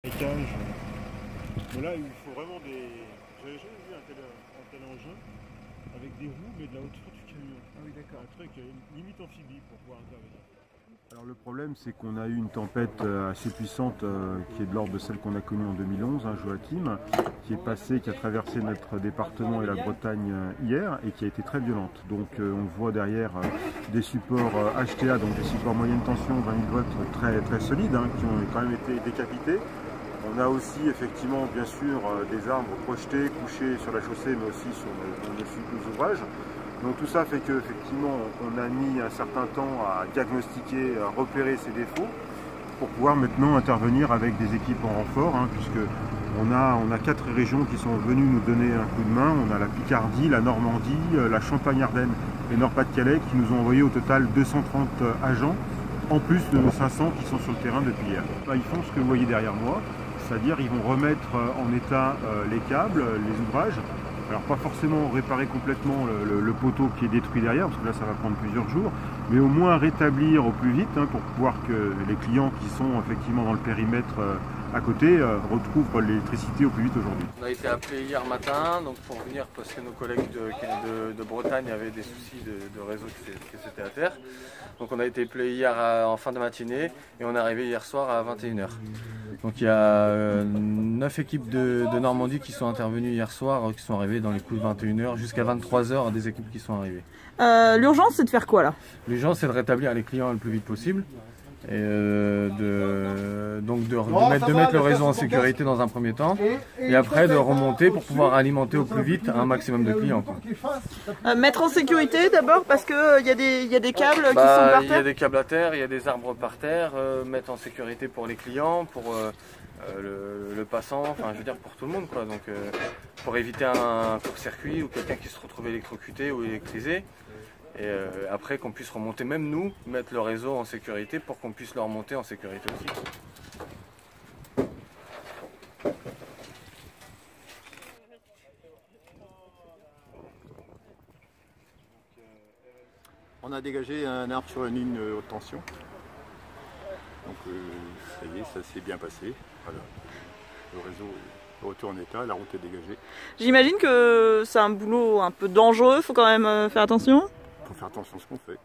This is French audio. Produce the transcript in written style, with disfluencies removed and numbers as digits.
Marécage. Mais là, il faut vraiment des. J'avais jamais vu un tel engin avec des roues, mais de la hauteur du camion. Ah oui, d'accord. Un truc limite amphibie pour pouvoir intervenir. Alors le problème, c'est qu'on a eu une tempête assez puissante qui est de l'ordre de celle qu'on a connue en 2011, Joachim, qui est passée, qui a traversé notre département et la Bretagne hier et qui a été très violente. Donc on voit derrière des supports HTA, donc des supports moyenne tension 20 000 volts très solides, qui ont quand même été décapités. On a aussi effectivement bien sûr des arbres projetés, couchés sur la chaussée, mais aussi sur nos ouvrages. Donc tout ça fait qu'effectivement on a mis un certain temps à diagnostiquer, à repérer ces défauts pour pouvoir maintenant intervenir avec des équipes en renfort, puisque on a 4 régions qui sont venues nous donner un coup de main. On a la Picardie, la Normandie, la Champagne-Ardenne et Nord-Pas-de-Calais qui nous ont envoyé au total 230 agents, en plus de nos 500 qui sont sur le terrain depuis hier. Ils font ce que vous voyez derrière moi, c'est-à-dire ils vont remettre en état les câbles, les ouvrages. Alors pas forcément réparer complètement le poteau qui est détruit derrière, parce que là ça va prendre plusieurs jours, mais au moins rétablir au plus vite pour pouvoir que les clients qui sont effectivement dans le périmètre à côté retrouvent l'électricité au plus vite aujourd'hui. On a été appelé hier matin donc pour venir parce que nos collègues de Bretagne avaient des soucis de réseau qui s'étaient à terre. Donc on a été appelé hier en fin de matinée et on est arrivé hier soir à 21 h. Donc il y a 9 équipes de Normandie qui sont intervenues hier soir, qui sont arrivées dans les coups de 21 h jusqu'à 23 h, des équipes qui sont arrivées. L'urgence, c'est de faire quoi là? L'urgence, c'est de rétablir les clients le plus vite possible. Et de mettre le réseau en sécurité dans un premier temps et après de remonter pour pouvoir alimenter au plus vite un maximum de clients. Mettre en sécurité d'abord parce que il y a des câbles qui sont par terre. Il y a des câbles à terre, il y a des arbres par terre, mettre en sécurité pour les clients, pour le passant, enfin je veux dire pour tout le monde quoi. Donc pour éviter un court-circuit ou quelqu'un qui se retrouve électrocuté ou électrisé. Et après qu'on puisse remonter, même nous, mettre le réseau en sécurité pour qu'on puisse le remonter en sécurité aussi. On a dégagé un arbre sur une ligne haute tension. Donc ça y est, ça s'est bien passé. Voilà. Le réseau est retour en état, la route est dégagée. J'imagine que c'est un boulot un peu dangereux, il faut quand même faire attention. Il faut faire attention à ce qu'on fait.